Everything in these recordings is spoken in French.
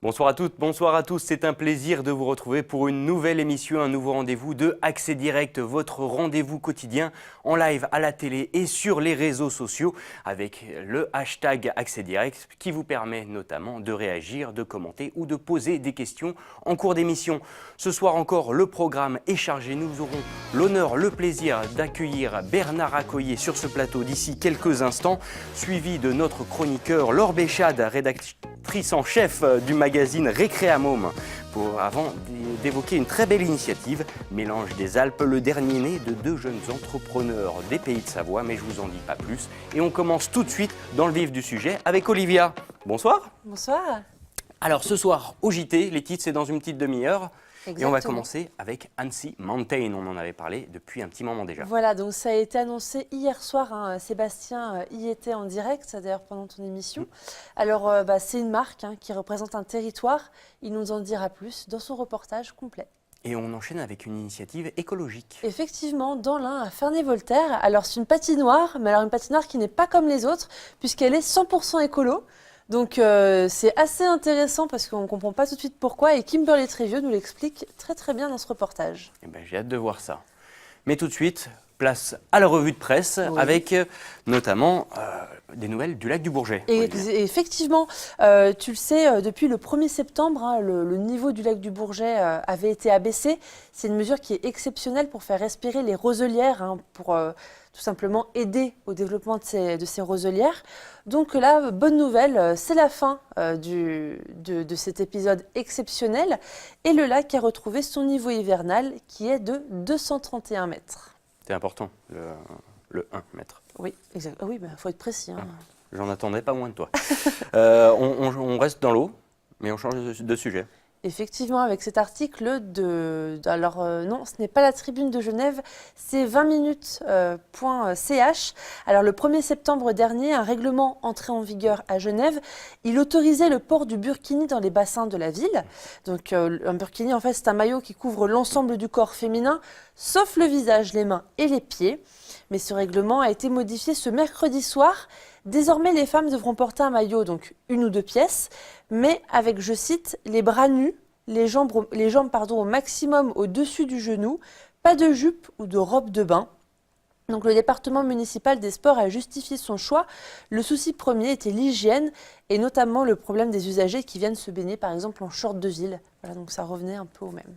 Bonsoir à toutes, bonsoir à tous. C'est un plaisir de vous retrouver pour une nouvelle émission, un nouveau rendez-vous de Accès Direct, votre rendez-vous quotidien en live à la télé et sur les réseaux sociaux avec le hashtag Accès Direct qui vous permet notamment de réagir, de commenter ou de poser des questions en cours d'émission. Ce soir encore, le programme est chargé. Nous aurons l'honneur, le plaisir d'accueillir Bernard Accoyer sur ce plateau d'ici quelques instants, suivi de notre chroniqueur Laure Béchade, rédactrice en chef du magazine Récréamôme, avant d'évoquer une très belle initiative, Mélange des Alpes, le dernier né de deux jeunes entrepreneurs des Pays de Savoie, mais je vous en dis pas plus. Et on commence tout de suite dans le vif du sujet avec Olivia. Bonsoir. Bonsoir. Alors ce soir, au JT, les titres c'est dans une petite demi-heure. Exactement. Et on va commencer avec Annecy Mountain, on en avait parlé depuis un petit moment déjà. Voilà, donc ça a été annoncé hier soir, hein, Sébastien y était en direct, d'ailleurs pendant ton émission. Alors c'est une marque qui représente un territoire, il nous en dira plus dans son reportage complet. Et on enchaîne avec une initiative écologique. Effectivement, dans l'Ain, à Ferney-Voltaire, alors c'est une patinoire, mais alors une patinoire qui n'est pas comme les autres, puisqu'elle est 100% écolo. Donc c'est assez intéressant parce qu'on ne comprend pas tout de suite pourquoi et Kimberly Trévieux nous l'explique très très bien dans ce reportage. Eh ben, j'ai hâte de voir ça. Mais tout de suite, place à la revue de presse avec notamment des nouvelles du lac du Bourget. Et effectivement, tu le sais, depuis le 1er septembre, le niveau du lac du Bourget avait été abaissé. C'est une mesure qui est exceptionnelle pour faire respirer les roselières, pour tout simplement aider au développement de ces roselières. Donc là, bonne nouvelle, c'est la fin de cet épisode exceptionnel et le lac a retrouvé son niveau hivernal qui est de 231 mètres. C'est important, le 1 mètre. Oui, exact. Oui, faut être précis. J'en attendais pas moins de toi. On reste dans l'eau, mais on change de sujet. Effectivement, avec cet article alors non, ce n'est pas la Tribune de Genève, c'est 20minutes.ch. Alors le 1er septembre dernier, un règlement entré en vigueur à Genève, il autorisait le port du burkini dans les bassins de la ville. Donc un burkini, en fait, c'est un maillot qui couvre l'ensemble du corps féminin, sauf le visage, les mains et les pieds. Mais ce règlement a été modifié ce mercredi soir. Désormais, les femmes devront porter un maillot, donc une ou deux pièces, mais avec, je cite, les bras nus, les jambes au maximum au-dessus du genou, pas de jupe ou de robe de bain. Donc le département municipal des sports a justifié son choix. Le souci premier était l'hygiène et notamment le problème des usagers qui viennent se baigner par exemple en short de ville. Voilà, donc ça revenait un peu au même.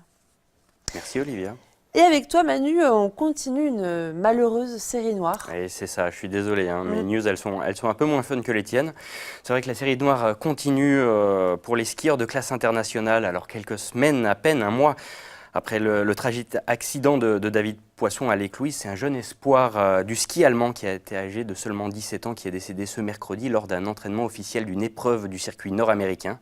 Merci Olivia. Et avec toi Manu, on continue une malheureuse série noire. Et c'est ça, je suis désolé, mes news elles sont un peu moins fun que les tiennes. C'est vrai que la série noire continue pour les skieurs de classe internationale, alors quelques semaines, à peine un mois après le tragique accident de David Poisson à l'Éclouis. C'est un jeune espoir du ski allemand qui a été âgé de seulement 17 ans qui est décédé ce mercredi lors d'un entraînement officiel d'une épreuve du circuit nord-américain.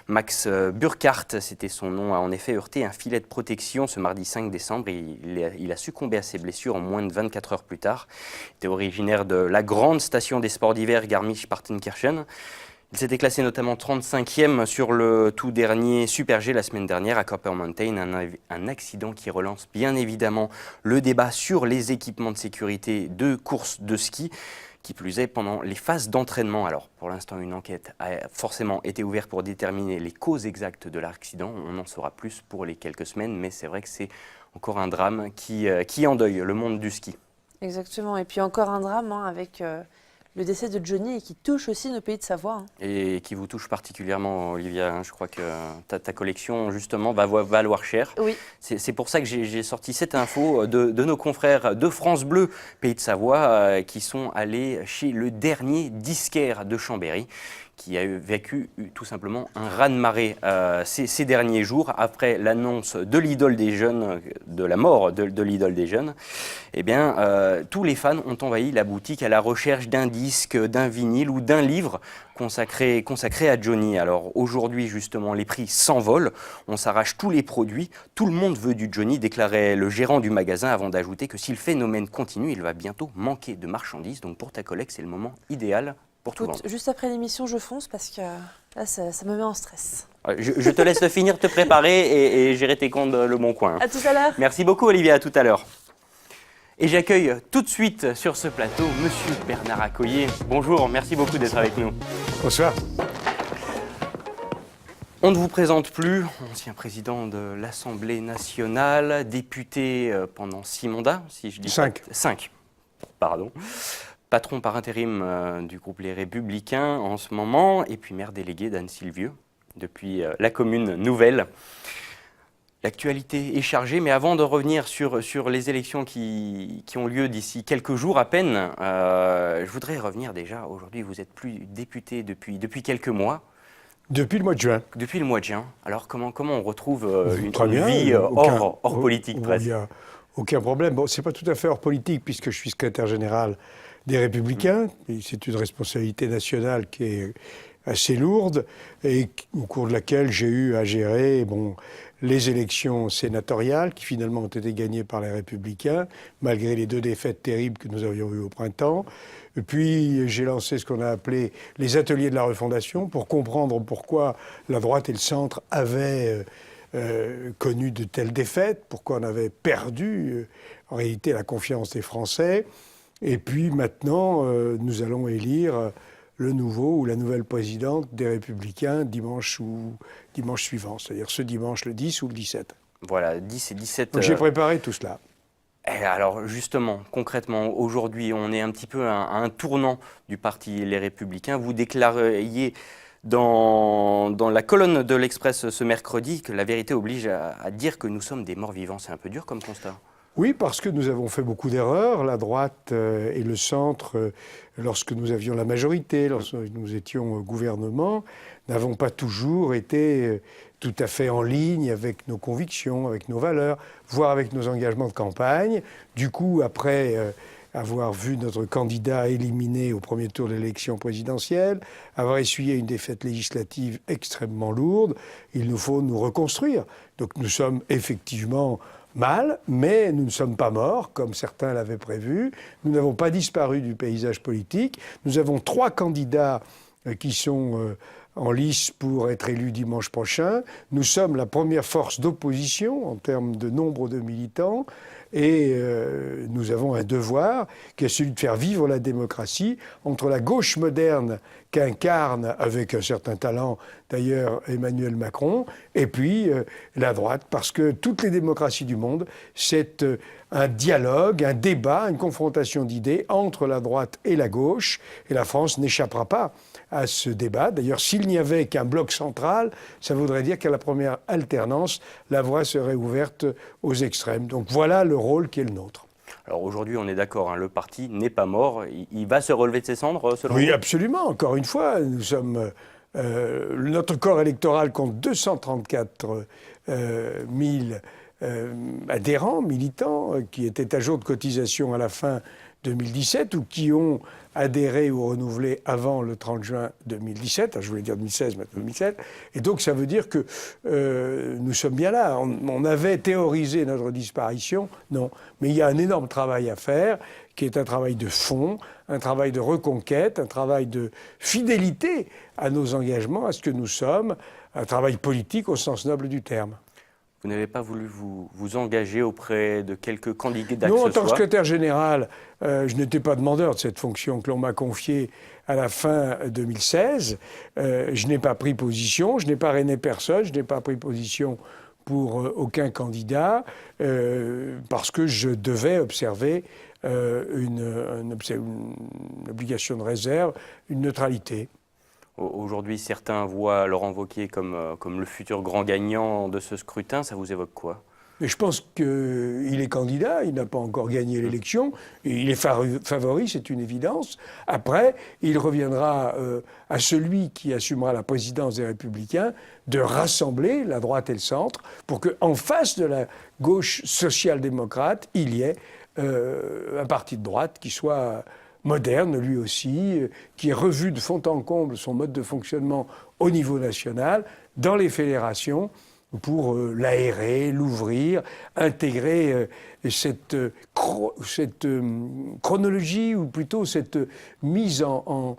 Max Burkhardt, c'était son nom, a en effet heurté un filet de protection ce mardi 5 décembre. Il a succombé à ses blessures en moins de 24 heures plus tard. Il était originaire de la grande station des sports d'hiver Garmisch-Partenkirchen. Il s'était classé notamment 35e sur le tout dernier Super G la semaine dernière à Copper Mountain, un accident qui relance bien évidemment le débat sur les équipements de sécurité de course de ski, qui plus est pendant les phases d'entraînement. Alors pour l'instant, une enquête a forcément été ouverte pour déterminer les causes exactes de l'accident. On en saura plus pour les quelques semaines, mais c'est vrai que c'est encore un drame qui endeuille le monde du ski. Exactement, et puis encore un drame avec... le décès de Johnny et qui touche aussi nos Pays de Savoie. Et qui vous touche particulièrement, Olivia. Je crois que ta collection, justement, va valoir cher. Oui. C'est pour ça que j'ai sorti cette info de nos confrères de France Bleu, Pays de Savoie, qui sont allés chez le dernier disquaire de Chambéry, qui a vécu tout simplement un raz-de-marée ces derniers jours après l'annonce de l'idole des jeunes, de la mort de l'idole des jeunes. Eh bien, tous les fans ont envahi la boutique à la recherche d'un disque, d'un vinyle ou d'un livre consacré à Johnny. Alors aujourd'hui, justement, les prix s'envolent, on s'arrache tous les produits, tout le monde veut du Johnny, déclarait le gérant du magasin avant d'ajouter que si le phénomène continue, il va bientôt manquer de marchandises. Donc pour ta collègue, c'est le moment idéal. Juste après l'émission, je fonce parce que là, ça me met en stress. Je te laisse finir de te préparer et gérer tes comptes Le Bon Coin. À tout à l'heure. Merci beaucoup Olivia, à tout à l'heure. Et j'accueille tout de suite sur ce plateau Monsieur Bernard Accoyer. Bonjour, merci beaucoup d'être avec nous. Bonsoir. On ne vous présente plus, ancien président de l'Assemblée nationale, député pendant 6 mandats, si je dis 5. 5, pardon. Patron par intérim du groupe Les Républicains en ce moment, et puis maire délégué d'Anne-Sylvieux, depuis la commune nouvelle. L'actualité est chargée, mais avant de revenir sur les élections qui ont lieu d'ici quelques jours à peine, je voudrais revenir déjà. Aujourd'hui, vous êtes plus député depuis quelques mois. Depuis le mois de juin. Depuis le mois de juin. Alors comment on retrouve une bien, vie hors politique Il presque? n'y a aucun problème. Bon, ce n'est pas tout à fait hors politique puisque je suis secrétaire général des Républicains. Et c'est une responsabilité nationale qui est assez lourde et au cours de laquelle j'ai eu à gérer les élections sénatoriales qui finalement ont été gagnées par les Républicains, malgré les 2 défaites terribles que nous avions eues au printemps. Et puis j'ai lancé ce qu'on a appelé les ateliers de la refondation pour comprendre pourquoi la droite et le centre avaient connu de telles défaites, pourquoi on avait perdu en réalité la confiance des Français. Et puis maintenant, nous allons élire le nouveau ou la nouvelle présidente des Républicains dimanche suivant, c'est-à-dire ce dimanche le 10 ou le 17. Voilà, 10 et 17. Donc j'ai préparé tout cela. Et alors justement, concrètement, aujourd'hui, on est un petit peu à un tournant du parti Les Républicains. Vous déclariez dans la colonne de l'Express ce mercredi que la vérité oblige à dire que nous sommes des morts vivants. C'est un peu dur comme constat. Oui, parce que nous avons fait beaucoup d'erreurs. La droite et le centre, lorsque nous avions la majorité, lorsque nous étions au gouvernement, n'avons pas toujours été tout à fait en ligne avec nos convictions, avec nos valeurs, voire avec nos engagements de campagne. Du coup, après avoir vu notre candidat éliminé au premier tour de l'élection présidentielle, avoir essuyé une défaite législative extrêmement lourde, il nous faut nous reconstruire. Donc nous sommes effectivement mal, mais nous ne sommes pas morts, comme certains l'avaient prévu. Nous n'avons pas disparu du paysage politique. Nous avons 3 candidats qui sont en lice pour être élus dimanche prochain. Nous sommes la première force d'opposition en termes de nombre de militants. Et nous avons un devoir qui est celui de faire vivre la démocratie entre la gauche moderne qu'incarne avec un certain talent d'ailleurs Emmanuel Macron et puis la droite. Parce que toutes les démocraties du monde, c'est un dialogue, un débat, une confrontation d'idées entre la droite et la gauche. Et la France n'échappera pas à ce débat. D'ailleurs, s'il n'y avait qu'un bloc central, ça voudrait dire qu'à la première alternance, la voie serait ouverte aux extrêmes. Donc voilà le rôle qui est le nôtre. Alors aujourd'hui, on est d'accord, hein, le parti n'est pas mort. Il va se relever de ses cendres, selon vous ? Oui, absolument. Encore une fois, nous sommes... notre corps électoral compte 234 000 adhérents, militants, qui étaient à jour de cotisation à la fin 2017 ou qui ont adhéré ou renouvelé avant le 30 juin 2017. Je voulais dire 2016, maintenant 2017. Et donc ça veut dire que nous sommes bien là. On avait théorisé notre disparition, non. Mais il y a un énorme travail à faire, qui est un travail de fond, un travail de reconquête, un travail de fidélité à nos engagements, à ce que nous sommes, un travail politique au sens noble du terme. Vous n'avez pas voulu vous engager auprès de quelques candidats Non, que en ce tant que soit. secrétaire général, je n'étais pas demandeur de cette fonction que l'on m'a confiée à la fin 2016. Je n'ai pas pris position, je n'ai parrainé personne, je n'ai pas pris position pour aucun candidat, parce que je devais observer une obligation de réserve, une neutralité. Aujourd'hui, certains voient Laurent Wauquiez comme le futur grand gagnant de ce scrutin. Ça vous évoque quoi ? Mais je pense qu'il est candidat, il n'a pas encore gagné l'élection, il est favori, c'est une évidence. Après, il reviendra à celui qui assumera la présidence des Républicains de rassembler la droite et le centre pour qu'en face de la gauche social-démocrate, il y ait un parti de droite qui soit moderne, lui aussi, qui ait revu de fond en comble son mode de fonctionnement au niveau national, dans les fédérations, pour l'aérer, l'ouvrir, intégrer cette chronologie, ou plutôt cette mise en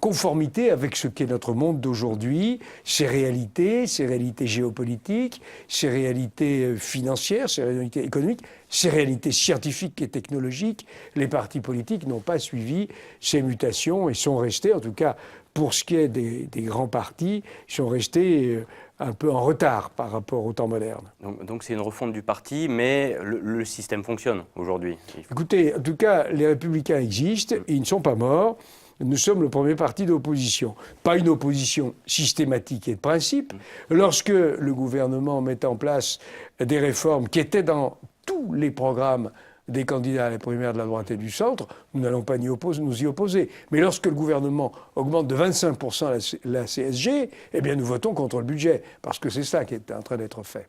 conformité avec ce qu'est notre monde d'aujourd'hui, ses réalités géopolitiques, ses réalités financières, ses réalités économiques, ses réalités scientifiques et technologiques. Les partis politiques n'ont pas suivi ces mutations et sont restés, en tout cas pour ce qui est des grands partis, ils sont restés un peu en retard par rapport au temps moderne. Donc c'est une refonte du parti, mais le système fonctionne aujourd'hui. Écoutez, en tout cas, les Républicains existent, ils ne sont pas morts. Nous sommes le premier parti d'opposition. Pas une opposition systématique et de principe. Lorsque le gouvernement met en place des réformes qui étaient dans tous les programmes des candidats à la primaire de la droite et du centre, nous n'allons pas nous y opposer. Mais lorsque le gouvernement augmente de 25% la CSG, eh bien nous votons contre le budget, parce que c'est ça qui est en train d'être fait.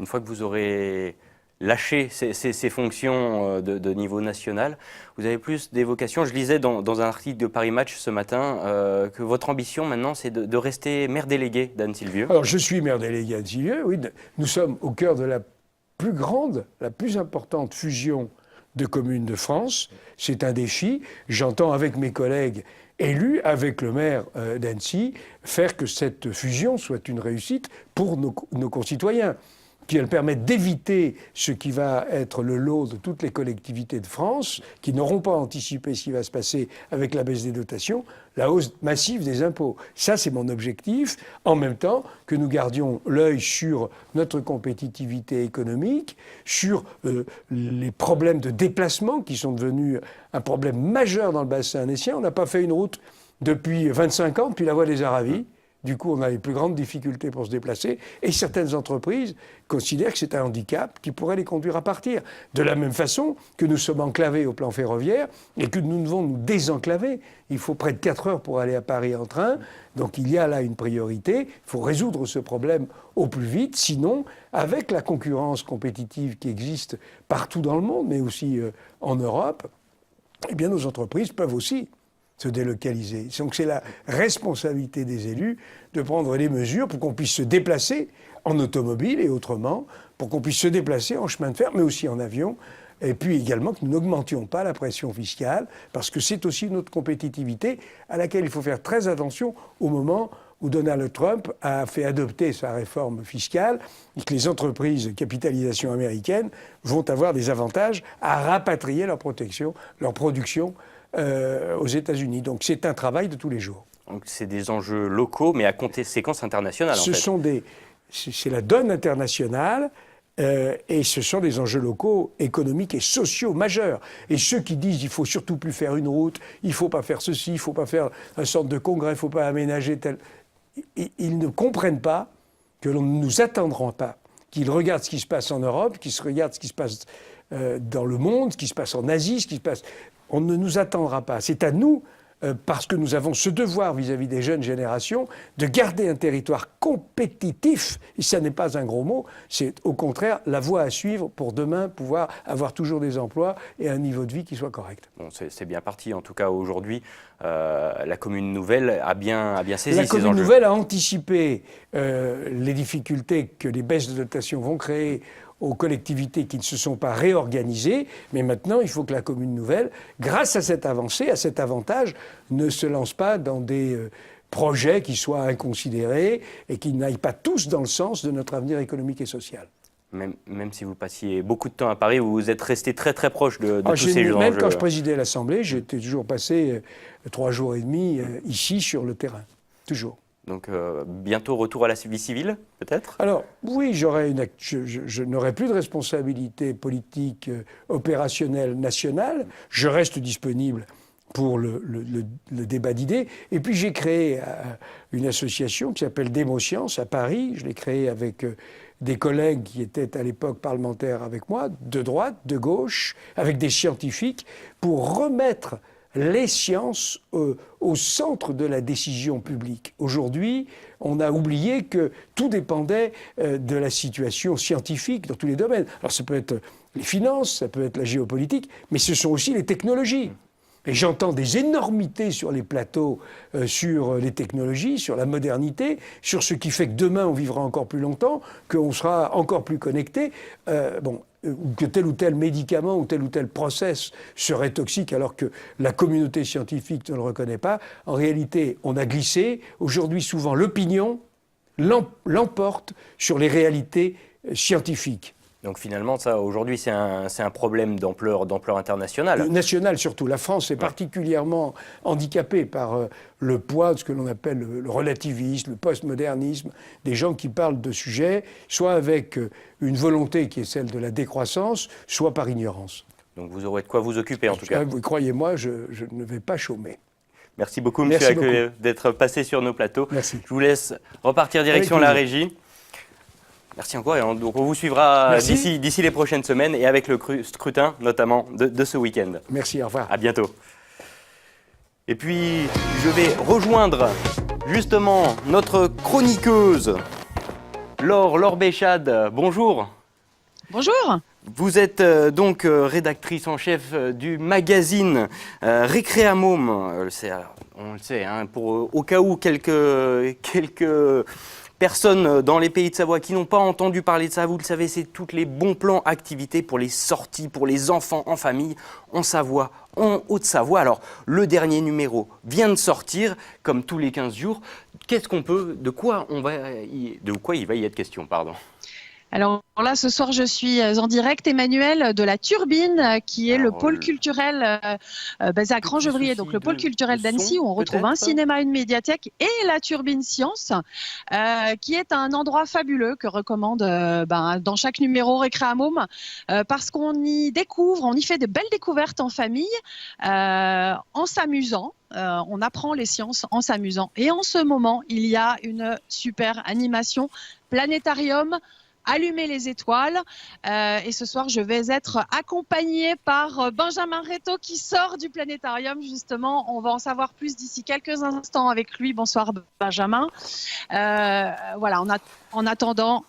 Une fois que vous aurez lâché ces fonctions de niveau national, vous avez plus d'évocation. Je lisais dans un article de Paris Match ce matin que votre ambition maintenant, c'est de rester maire délégué d'Anne-Sylvieux. Alors je suis maire délégué d'Anne-Sylvieux, oui. Nous sommes au cœur de la plus grande, la plus importante fusion de communes de France. C'est un défi. J'entends avec mes collègues élus, avec le maire d'Annecy, faire que cette fusion soit une réussite pour nos concitoyens, qu'elle permette d'éviter ce qui va être le lot de toutes les collectivités de France, qui n'auront pas anticipé ce qui va se passer avec la baisse des dotations, la hausse massive des impôts. Ça, c'est mon objectif, en même temps que nous gardions l'œil sur notre compétitivité économique, sur les problèmes de déplacement qui sont devenus un problème majeur dans le bassin annécien. On n'a pas fait une route depuis 25 ans, depuis la voie des Aravis. Du coup, on a les plus grandes difficultés pour se déplacer. Et certaines entreprises considèrent que c'est un handicap qui pourrait les conduire à partir. De la même façon que nous sommes enclavés au plan ferroviaire et que nous devons nous désenclaver. Il faut près de 4 heures pour aller à Paris en train. Donc il y a là une priorité. Il faut résoudre ce problème au plus vite. Sinon, avec la concurrence compétitive qui existe partout dans le monde, mais aussi en Europe, eh bien nos entreprises peuvent aussi se délocaliser. Donc c'est la responsabilité des élus de prendre les mesures pour qu'on puisse se déplacer en automobile et autrement, pour qu'on puisse se déplacer en chemin de fer, mais aussi en avion, et puis également que nous n'augmentions pas la pression fiscale, parce que c'est aussi notre compétitivité à laquelle il faut faire très attention au moment où Donald Trump a fait adopter sa réforme fiscale et que les entreprises de capitalisation américaines vont avoir des avantages à rapatrier leur production aux États-Unis. Donc c'est un travail de tous les jours. Donc c'est des enjeux locaux, mais à conséquences internationales, en fait. C'est la donne internationale et ce sont des enjeux locaux, économiques et sociaux majeurs. Et ceux qui disent il faut surtout plus faire une route, il ne faut pas faire ceci, il ne faut pas faire un centre de congrès, il ne faut pas aménager tel... Ils ne comprennent pas que l'on ne nous attendra pas, qu'ils regardent ce qui se passe en Europe, qu'ils regardent ce qui se passe dans le monde, ce qui se passe en Asie, ce qui se passe... On ne nous attendra pas. C'est à nous, parce que nous avons ce devoir vis-à-vis des jeunes générations, de garder un territoire compétitif. Et ça n'est pas un gros mot, c'est au contraire la voie à suivre pour demain pouvoir avoir toujours des emplois et un niveau de vie qui soit correct. Bon, c'est bien parti. En tout cas, aujourd'hui, la commune nouvelle a bien saisi ces enjeux. La commune nouvelle a anticipé les difficultés que les baisses de dotation vont créer aux collectivités qui ne se sont pas réorganisées, mais maintenant il faut que la commune nouvelle, grâce à cette avancée, à cet avantage, ne se lance pas dans des projets qui soient inconsidérés et qui n'aillent pas tous dans le sens de notre avenir économique et social. Même si vous passiez beaucoup de temps à Paris, vous êtes resté très très proche de tous ces enjeux. Même quand je présidais l'Assemblée, j'étais toujours passé 3 jours et demi ici sur le terrain, toujours. Donc bientôt retour à la vie civile, peut-être ? Alors oui, je n'aurai plus de responsabilité politique opérationnelle nationale. Je reste disponible pour le débat d'idées. Et puis j'ai créé une association qui s'appelle Démosciences à Paris. Je l'ai créée avec des collègues qui étaient à l'époque parlementaires avec moi, de droite, de gauche, avec des scientifiques, pour remettre les sciences au centre de la décision publique. Aujourd'hui, on a oublié que tout dépendait de la situation scientifique dans tous les domaines. Alors ça peut être les finances, ça peut être la géopolitique, mais ce sont aussi les technologies. Et j'entends des énormités sur les plateaux, sur les technologies, sur la modernité, sur ce qui fait que demain on vivra encore plus longtemps, qu'on sera encore plus connecté. Ou que tel ou tel médicament ou tel process serait toxique alors que la communauté scientifique ne le reconnaît pas. En réalité, on a glissé. Aujourd'hui, souvent, l'opinion l'emporte sur les réalités scientifiques. Donc finalement, ça, aujourd'hui, c'est un problème d'ampleur internationale. National surtout. La France est particulièrement handicapée par le poids de ce que l'on appelle le relativisme, le postmodernisme, des gens qui parlent de sujets, soit avec une volonté qui est celle de la décroissance, soit par ignorance. Donc vous aurez de quoi vous occuper en tout cas. Croyez-moi, je ne vais pas chômer. Merci beaucoup, monsieur, d'être passé sur nos plateaux. Merci. Je vous laisse repartir direction la régie. Merci encore. Et donc on vous suivra d'ici les prochaines semaines et avec le scrutin, notamment, de ce week-end. Merci, au revoir. À bientôt. Et puis, je vais rejoindre justement notre chroniqueuse, Laure Béchade. Bonjour. Bonjour. Vous êtes donc rédactrice en chef du magazine Récréamôme. On le sait, hein, au cas où quelques personnes dans les pays de Savoie qui n'ont pas entendu parler de ça, vous le savez, c'est tous les bons plans activités pour les sorties, pour les enfants en famille, en Savoie, en Haute-Savoie. Alors, le dernier numéro vient de sortir, comme tous les 15 jours. De quoi il va y être question, pardon. Alors là, ce soir, je suis en direct, Emmanuel, de la Turbine, qui est le pôle culturel basé à Crangevrier, donc le pôle culturel d'Annecy, où on retrouve un cinéma, une médiathèque et la Turbine Science, qui est un endroit fabuleux que recommande dans chaque numéro Récréamôme, parce qu'on y découvre, on y fait de belles découvertes en famille, en s'amusant. On apprend les sciences en s'amusant. Et en ce moment, il y a une super animation planétarium. Allumer les étoiles. Et ce soir, je vais être accompagnée par Benjamin Rétaux qui sort du planétarium. Justement, on va en savoir plus d'ici quelques instants avec lui. Bonsoir Benjamin. Voilà, en attendant,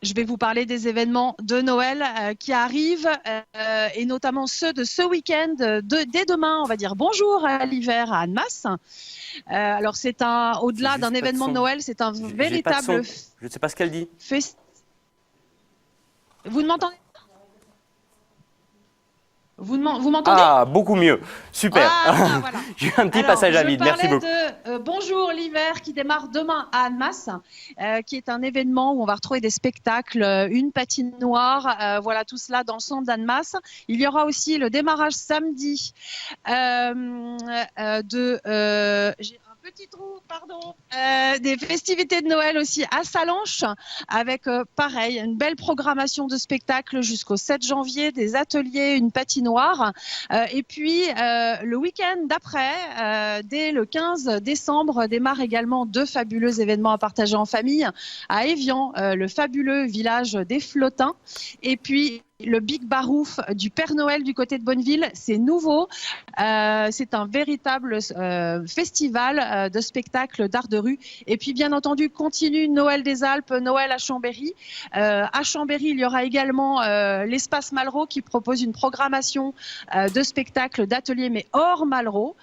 je vais vous parler des événements de Noël qui arrivent et notamment ceux de ce week-end. Dès demain, on va dire bonjour à l'hiver à Annemasse. Alors c'est au-delà d'un événement de Noël, c'est un véritable. Je ne sais pas ce qu'elle dit. Vous ne m'entendez pas ? Vous m'entendez ? Ah, beaucoup mieux. Super. Voilà. J'ai un petit passage à vide. Merci beaucoup. Je parlais de Bonjour l'hiver qui démarre demain à Annemasse, qui est un événement où on va retrouver des spectacles, une patinoire, voilà tout cela dans le centre d'Annemasse. Il y aura aussi le démarrage samedi j'ai un petit trou, pardon. Des festivités de Noël aussi à Salanches, avec pareil, une belle programmation de spectacles jusqu'au 7 janvier, des ateliers, une patinoire. Et puis, le week-end d'après, dès le 15 décembre, démarrent également deux fabuleux événements à partager en famille. À Évian, le fabuleux village des Flottins. Et puis, le Big Barouf du Père Noël du côté de Bonneville, c'est nouveau. C'est un véritable festival de spectacles d'art de rue. Et puis, bien entendu, continue Noël des Alpes, Noël à Chambéry. À Chambéry, il y aura également l'espace Malraux qui propose une programmation de spectacles, d'ateliers, mais hors Malraux,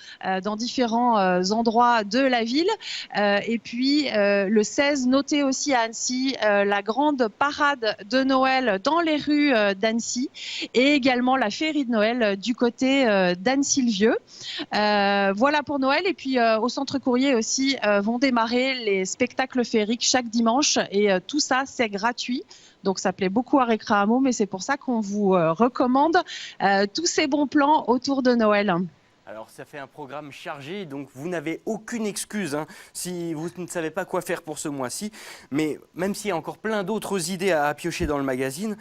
dans différents endroits de la ville. Et puis, le 16, notez aussi à Annecy la grande parade de Noël dans les rues d'Annecy et également la féerie de Noël du côté d'Annecy-le-Vieux. Voilà pour Noël. Et puis au Centre Courrier aussi vont démarrer les spectacles féeriques chaque dimanche et tout ça c'est gratuit. Donc ça plaît beaucoup à Récréamôme, mais c'est pour ça qu'on vous recommande tous ces bons plans autour de Noël. Alors ça fait un programme chargé, donc vous n'avez aucune excuse si vous ne savez pas quoi faire pour ce mois-ci. Mais même s'il y a encore plein d'autres idées à piocher dans le magazine,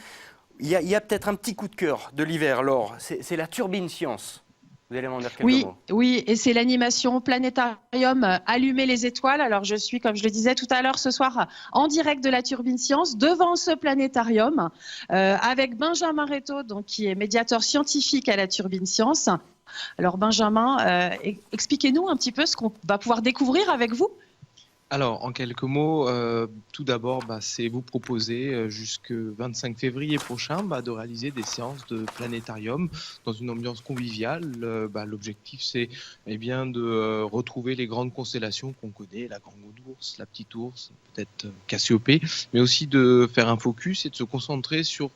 il y a peut-être un petit coup de cœur de l'hiver, Laure. C'est la Turbine Science. Vous allez m'en dire quelques mots. Oui, et c'est l'animation Planétarium Allumer les étoiles. Alors je suis, comme je le disais tout à l'heure, ce soir en direct de la Turbine Science, devant ce planétarium, avec Benjamin Rétaux, donc, qui est médiateur scientifique à la Turbine Science. Alors Benjamin, expliquez-nous un petit peu ce qu'on va pouvoir découvrir avec vous. Alors, en quelques mots, tout d'abord, c'est vous proposer jusqu'au 25 février prochain de réaliser des séances de planétarium dans une ambiance conviviale. L'objectif, c'est de retrouver les grandes constellations qu'on connaît, la grande ours, la petite ours, peut-être Cassiopée, mais aussi de faire un focus et de se concentrer sur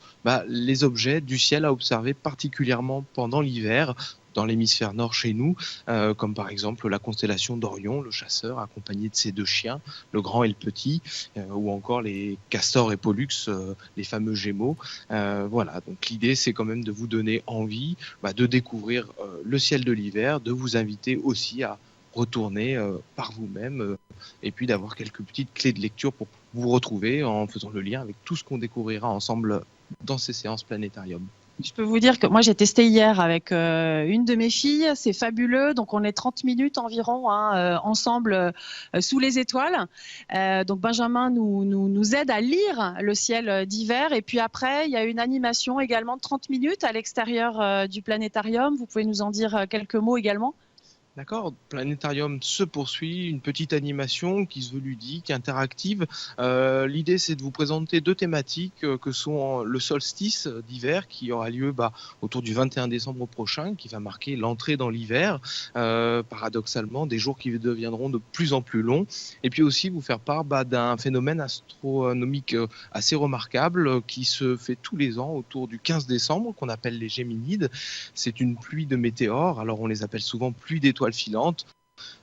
les objets du ciel à observer, particulièrement pendant l'hiver, dans l'hémisphère nord chez nous, comme par exemple la constellation d'Orion, le chasseur accompagné de ses 2 chiens, le grand et le petit, ou encore les Castor et Pollux, les fameux Gémeaux. Voilà, donc l'idée c'est quand même de vous donner envie de découvrir le ciel de l'hiver, de vous inviter aussi à retourner par vous-même et puis d'avoir quelques petites clés de lecture pour vous retrouver en faisant le lien avec tout ce qu'on découvrira ensemble dans ces séances planétarium. Je peux vous dire que moi j'ai testé hier avec une de mes filles, c'est fabuleux. Donc on est 30 minutes environ ensemble sous les étoiles. Donc Benjamin nous aide à lire le ciel d'hiver. Et puis après, il y a une animation également de 30 minutes à l'extérieur du planétarium. Vous pouvez nous en dire quelques mots également ? D'accord, Planétarium se poursuit, une petite animation qui se veut ludique, interactive. L'idée, c'est de vous présenter 2 thématiques que sont le solstice d'hiver qui aura lieu autour du 21 décembre prochain, qui va marquer l'entrée dans l'hiver, paradoxalement, des jours qui deviendront de plus en plus longs. Et puis aussi vous faire part d'un phénomène astronomique assez remarquable qui se fait tous les ans autour du 15 décembre, qu'on appelle les Géminides. C'est une pluie de météores, alors on les appelle souvent pluie d'étoiles filantes,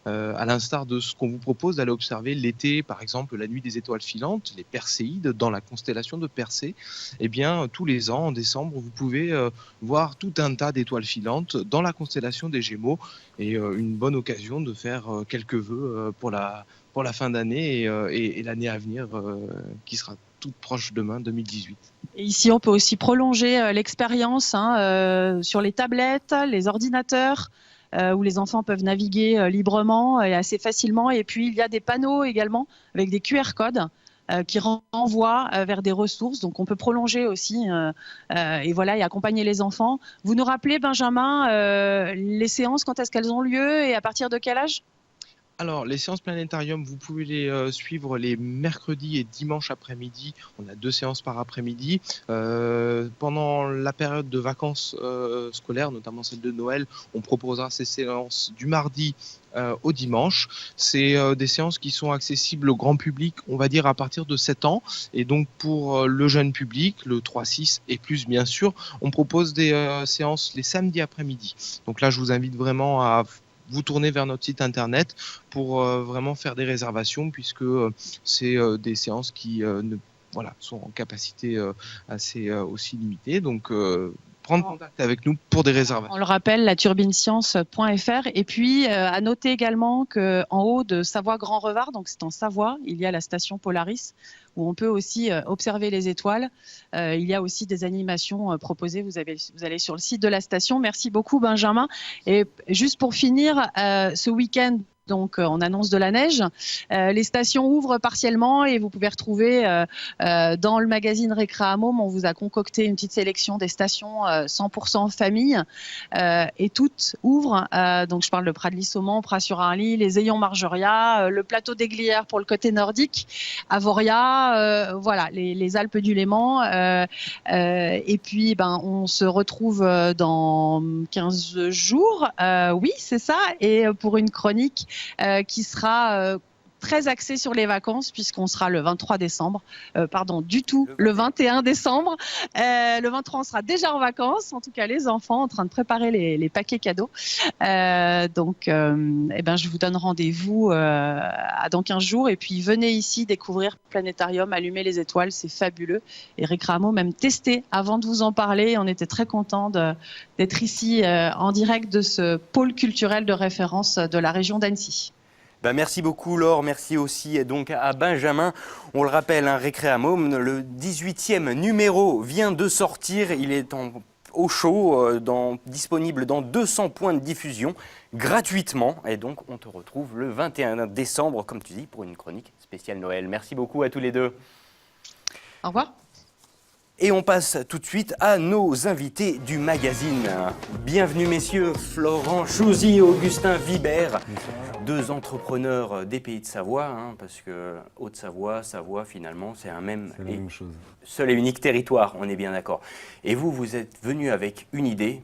à l'instar de ce qu'on vous propose d'aller observer l'été, par exemple la nuit des étoiles filantes, les Perséides, dans la constellation de Persée. Eh bien, tous les ans, en décembre, vous pouvez voir tout un tas d'étoiles filantes dans la constellation des Gémeaux, et une bonne occasion de faire quelques vœux pour la fin d'année et l'année à venir qui sera toute proche demain, 2018. Et ici, on peut aussi prolonger l'expérience sur les tablettes, les ordinateurs, où les enfants peuvent naviguer librement et assez facilement. Et puis, il y a des panneaux également avec des QR codes qui renvoient vers des ressources. Donc, on peut prolonger aussi et accompagner les enfants. Vous nous rappelez, Benjamin, les séances, quand est-ce qu'elles ont lieu et à partir de quel âge ? Alors, les séances planétarium, vous pouvez les suivre les mercredis et dimanches après-midi. On a 2 séances par après-midi. Pendant la période de vacances scolaires, notamment celle de Noël, on proposera ces séances du mardi au dimanche. C'est des séances qui sont accessibles au grand public, on va dire à partir de 7 ans. Et donc pour le jeune public, le 3-6 et plus bien sûr, on propose des séances les samedis après-midi. Donc là, je vous invite vraiment à vous tournez vers notre site internet pour vraiment faire des réservations, puisque c'est des séances qui sont en capacité assez aussi limitée. Donc prendre contact avec nous pour des réservations. On le rappelle, la turbinescience.fr. Et puis, à noter également qu'en haut de Savoie-Grand-Revard, donc c'est en Savoie, il y a la station Polaris, où on peut aussi observer les étoiles. Il y a aussi des animations proposées. Vous allez sur le site de la station. Merci beaucoup, Benjamin. Et juste pour finir, ce week-end, donc on annonce de la neige. Les stations ouvrent partiellement et vous pouvez retrouver dans le magazine Récréamôme, on vous a concocté une petite sélection des stations 100% famille et toutes ouvrent. Donc je parle de Pradly-Saumon, Pras-sur-Arly, les Ayons-Margeria, le plateau des Glières pour le côté nordique, Avoria, les Alpes du Léman. Et puis on se retrouve dans 15 jours. Oui, c'est ça. Et pour une chronique qui sera très axé sur les vacances, puisqu'on sera le 23 décembre, le 21 décembre. Le 23, on sera déjà en vacances, en tout cas les enfants, en train de préparer les paquets cadeaux. Je vous donne rendez-vous dans 15 jours, et puis venez ici découvrir Planétarium, allumer les étoiles, c'est fabuleux. Et Récréamo même testé avant de vous en parler. On était très contents d'être ici en direct de ce pôle culturel de référence de la région d'Annecy. Merci beaucoup Laure, merci aussi donc à Benjamin. On le rappelle, Récréamôme, le 18e numéro vient de sortir, il est au chaud, disponible dans 200 points de diffusion gratuitement. Et donc on te retrouve le 21 décembre, comme tu dis, pour une chronique spéciale Noël. Merci beaucoup à tous les deux. Au revoir. Et on passe tout de suite à nos invités du magazine. Bienvenue messieurs, Florent Chouzy, Augustin Vibert, 2 entrepreneurs des Pays de Savoie, parce que Haute-Savoie, Savoie finalement c'est la même chose. Seul et unique territoire, on est bien d'accord. Et vous êtes venus avec une idée,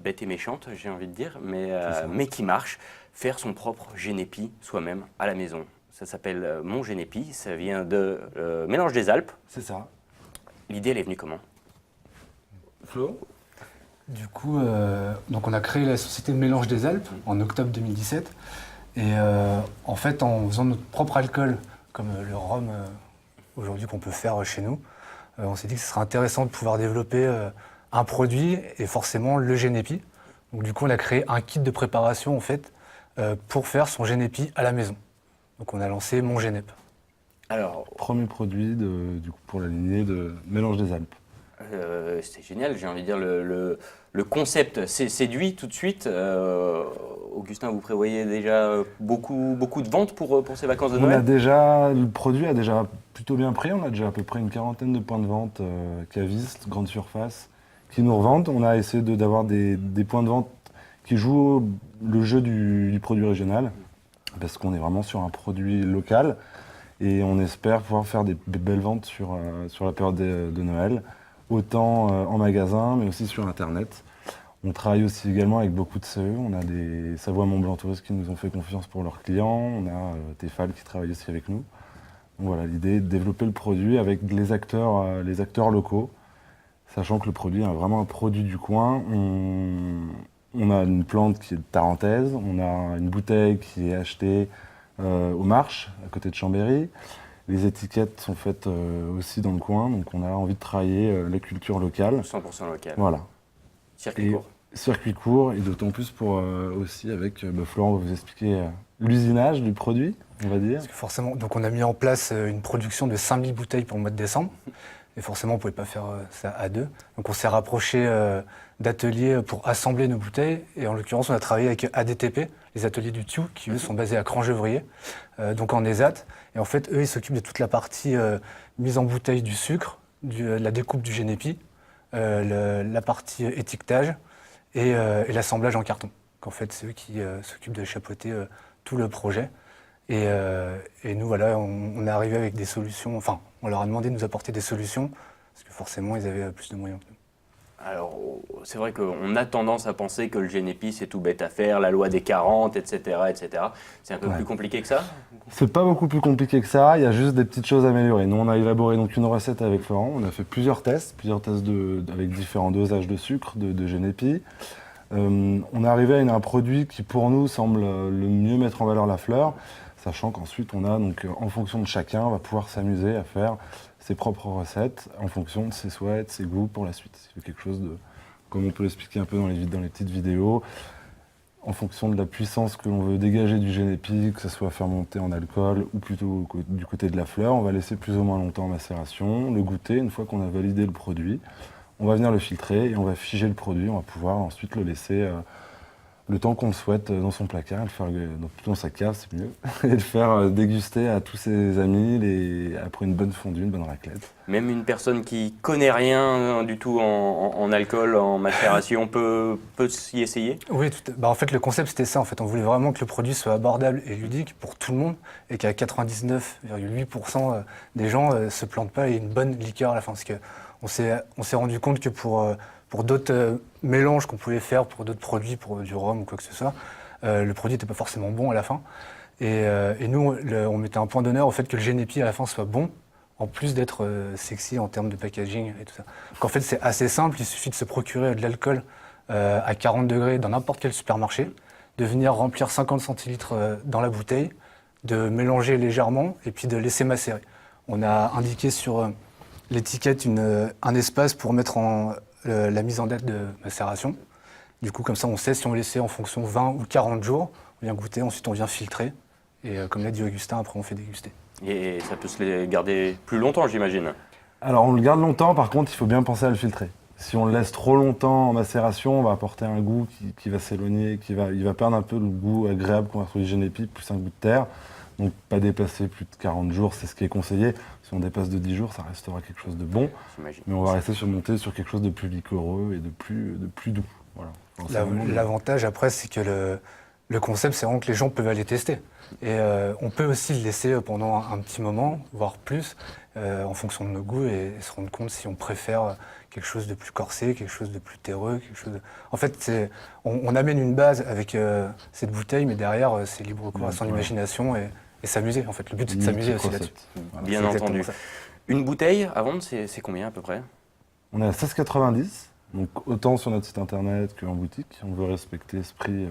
bête et méchante j'ai envie de dire, mais qui marche, faire son propre génépi soi-même à la maison. Ça s'appelle Mon Génépi, ça vient de Mélange des Alpes. C'est ça. L'idée, elle est venue comment ? Flo ? Du coup, donc on a créé la société Mélange des Alpes en octobre 2017. Et en fait, en faisant notre propre alcool, comme le rhum aujourd'hui qu'on peut faire chez nous, on s'est dit que ce serait intéressant de pouvoir développer un produit et forcément le Génépi. Donc du coup, on a créé un kit de préparation en fait pour faire son Génépi à la maison. Donc on a lancé Mon Génep. Alors, Premier produit du coup, pour la lignée de Mélange des Alpes. c'est génial, j'ai envie de dire, le concept s'est séduit tout de suite. Augustin, vous prévoyez déjà beaucoup de ventes pour ces vacances de Noël? Le produit a déjà plutôt bien pris. On a déjà à peu près une quarantaine de points de vente cavistes, grandes surfaces, qui nous revendent. On a essayé d'avoir des points de vente qui jouent le jeu du produit régional, parce qu'on est vraiment sur un produit local. Et on espère pouvoir faire des belles ventes sur la période de Noël, autant en magasin, mais aussi sur Internet. On travaille aussi également avec beaucoup de CE. On a des Savoie Mont-Blanc Touristes qui nous ont fait confiance pour leurs clients. On a Tefal qui travaille aussi avec nous. Donc voilà, l'idée est de développer le produit avec les acteurs locaux, sachant que le produit est vraiment un produit du coin. On a une plante qui est de Tarentaise, on a une bouteille qui est achetée aux Marches, à côté de Chambéry. Les étiquettes sont faites aussi dans le coin, donc on a envie de travailler la culture locale. 100% local. Voilà. Circuit court. Circuit court, et d'autant plus pour aussi avec Florent va vous expliquer l'usinage du produit, on va dire. Parce que forcément, donc on a mis en place une production de 5000 bouteilles pour le mois de décembre. Et forcément, on ne pouvait pas faire ça à deux. Donc on s'est rapproché d'ateliers pour assembler nos bouteilles. Et en l'occurrence, on a travaillé avec ADTP, les ateliers du TIU, qui eux sont basés à Crangevrier, donc en ESAT. Et en fait, eux, ils s'occupent de toute la partie mise en bouteille du sucre, la découpe du Génépi, la partie étiquetage et l'assemblage en carton. Donc en fait, c'est eux qui s'occupent de chapeauter tout le projet. Et nous, voilà, on est arrivé avec des solutions. Enfin, on leur a demandé de nous apporter des solutions, parce que forcément, ils avaient plus de moyens que nous. Alors, c'est vrai qu'on a tendance à penser que le Génépi, c'est tout bête à faire, la loi des 40, etc. etc. C'est un peu plus compliqué que ça? C'est pas beaucoup plus compliqué que ça, il y a juste des petites choses à améliorer. Nous, on a élaboré donc une recette avec Florent, on a fait plusieurs tests avec différents dosages de sucre, de Génépi. On est arrivé à un produit qui, pour nous, semble le mieux mettre en valeur la fleur, sachant qu'ensuite, on a donc, en fonction de chacun, on va pouvoir s'amuser à faire ses propres recettes en fonction de ses souhaits, de ses goûts pour la suite. C'est quelque chose de, comme on peut l'expliquer un peu dans les petites vidéos, en fonction de la puissance que l'on veut dégager du Génépi, que ce soit fermenté en alcool ou plutôt du côté de la fleur, on va laisser plus ou moins longtemps en macération, le goûter. Une fois qu'on a validé le produit, on va venir le filtrer et on va figer le produit. On va pouvoir ensuite le laisser le temps qu'on le souhaite dans son placard, le faire dans sa cave, c'est mieux, et le faire déguster à tous ses amis après une bonne fondue, une bonne raclette. Même une personne qui connaît rien du tout en alcool, en macération, peut s'y essayer? Oui, en fait, le concept, c'était ça. En fait, on voulait vraiment que le produit soit abordable et ludique pour tout le monde, et qu'à 99,8% des gens ne se plantent pas et une bonne liqueur à la fin. Parce qu'on s'est rendu compte que pour d'autres mélanges qu'on pouvait faire, pour d'autres produits, pour du rhum ou quoi que ce soit, le produit n'était pas forcément bon à la fin. Et nous, on mettait un point d'honneur au fait que le Génépi à la fin soit bon, en plus d'être sexy en termes de packaging et tout ça. Donc en fait, c'est assez simple, il suffit de se procurer de l'alcool à 40 degrés dans n'importe quel supermarché, de venir remplir 50 centilitres dans la bouteille, de mélanger légèrement et puis de laisser macérer. On a indiqué sur l'étiquette un espace pour mettre la mise en date de macération. Du coup, comme ça, on sait si on va laisser en fonction 20 ou 40 jours. On vient goûter, ensuite on vient filtrer. Et comme l'a dit Augustin, après on fait déguster. Et ça peut se les garder plus longtemps, j'imagine? Alors, on le garde longtemps, par contre, il faut bien penser à le filtrer. Si on le laisse trop longtemps en macération, on va apporter un goût qui va s'éloigner, il va perdre un peu le goût agréable qu'on va retrouver du Génépi, plus un goût de terre. Donc, pas dépasser plus de 40 jours, c'est ce qui est conseillé. Si on dépasse de 10 jours, ça restera quelque chose de bon. Mais on va rester monter sur quelque chose de plus liquoreux et de plus doux. Voilà. L'avantage, après, c'est que le concept, c'est vraiment que les gens peuvent aller tester. Et on peut aussi le laisser pendant un petit moment, voire plus, en fonction de nos goûts, et se rendre compte si on préfère quelque chose de plus corsé, quelque chose de plus terreux, En fait, on amène une base avec cette bouteille, mais derrière, c'est libre cours à son imagination et s'amuser. En fait, le but, c'est de s'amuser aussi là-dessus. Voilà, bien entendu. Une bouteille à vendre, c'est combien à peu près? On est à 16,90. Donc autant sur notre site internet qu'en boutique, on veut respecter ce prix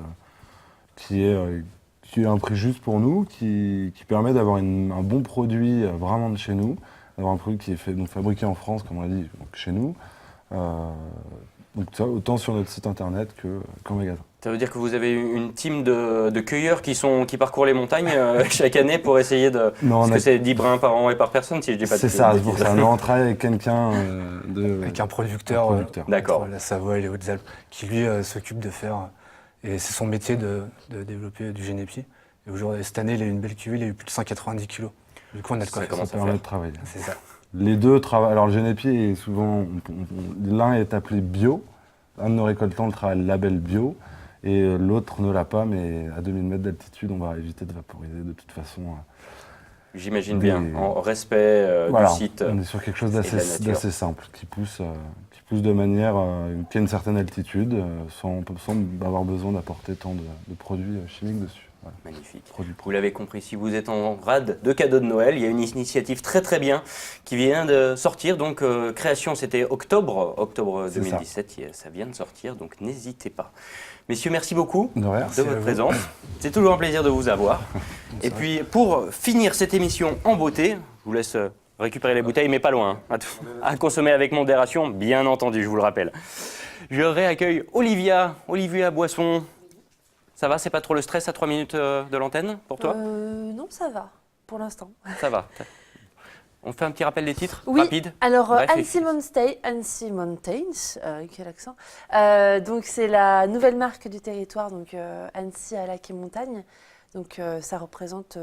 qui est un prix juste pour nous, qui permet d'avoir un bon produit vraiment de chez nous, d'avoir un produit qui est fabriqué en France, comme on l'a dit, donc chez nous. Donc ça, autant sur notre site internet qu'en magasin. Ça veut dire que vous avez une team de cueilleurs qui parcourent les montagnes chaque année pour essayer de... Non, parce que c'est 10 brins par an et par personne, si je dis pas de C'est ça, c'est pour ça. Nous, on travaille avec quelqu'un Avec un producteur, D'accord. entre la Savoie et les Hautes-Alpes, qui lui s'occupe de faire, et c'est son métier de développer du génépi. Et aujourd'hui, cette année, il a eu une belle cuvée, il a eu plus de 190 kilos. Du coup, on a de quoi Ça faire. commence ça à permet faire. de travailler. C'est ça. Les deux travaillent. Alors le génépi est souvent, l'un est appelé bio. Un de nos récoltants le travaille le label bio et l'autre ne l'a pas, mais à 2000 mètres d'altitude, on va éviter de vaporiser de toute façon. J'imagine bien, Des- en respect Voilà, du site. on est sur quelque chose et de la nature. d'assez simple, qui pousse de manière qui a une certaine altitude, sans avoir besoin d'apporter tant de produits chimiques dessus. Voilà. Magnifique. Produits Vous l'avez compris, si vous êtes en rade de cadeaux de Noël, il y a une initiative très très bien qui vient de sortir. Donc création, c'était octobre C'est 2017, ça vient de sortir, donc n'hésitez pas. Messieurs, merci beaucoup De rien. de votre présence. C'est toujours un plaisir de vous avoir. Et puis pour finir cette émission en beauté, je vous laisse récupérer les bouteilles, mais pas loin, hein, à consommer avec modération, bien entendu, je vous le rappelle. Je réaccueille Olivia Boisson. Ça va, c'est pas trop le stress à 3 minutes de l'antenne pour toi? Non, ça va, pour l'instant. Ça va. On fait un petit rappel des titres, Oui, rapide. alors Bref, Annecy Mountains, quel accent. Donc c'est la nouvelle marque du territoire, donc Annecy à lac et montagne. Donc ça représente...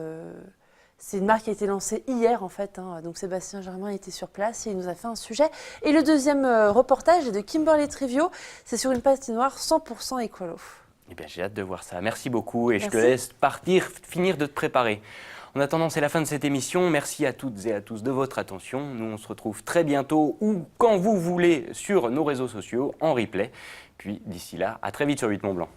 c'est une marque qui a été lancée hier en fait, hein. Donc Sébastien Germain était sur place et il nous a fait un sujet. Et le deuxième reportage est de Kimberly Trivio, c'est sur une patinoire 100% écolo. Eh bien, j'ai hâte de voir ça. Merci beaucoup et je te Merci. laisse partir, finir de te préparer. En attendant, c'est la fin de cette émission. Merci à toutes et à tous de votre attention. Nous, on se retrouve très bientôt ou quand vous voulez sur nos réseaux sociaux en replay. Puis d'ici là, à très vite sur 8 Mont Blanc.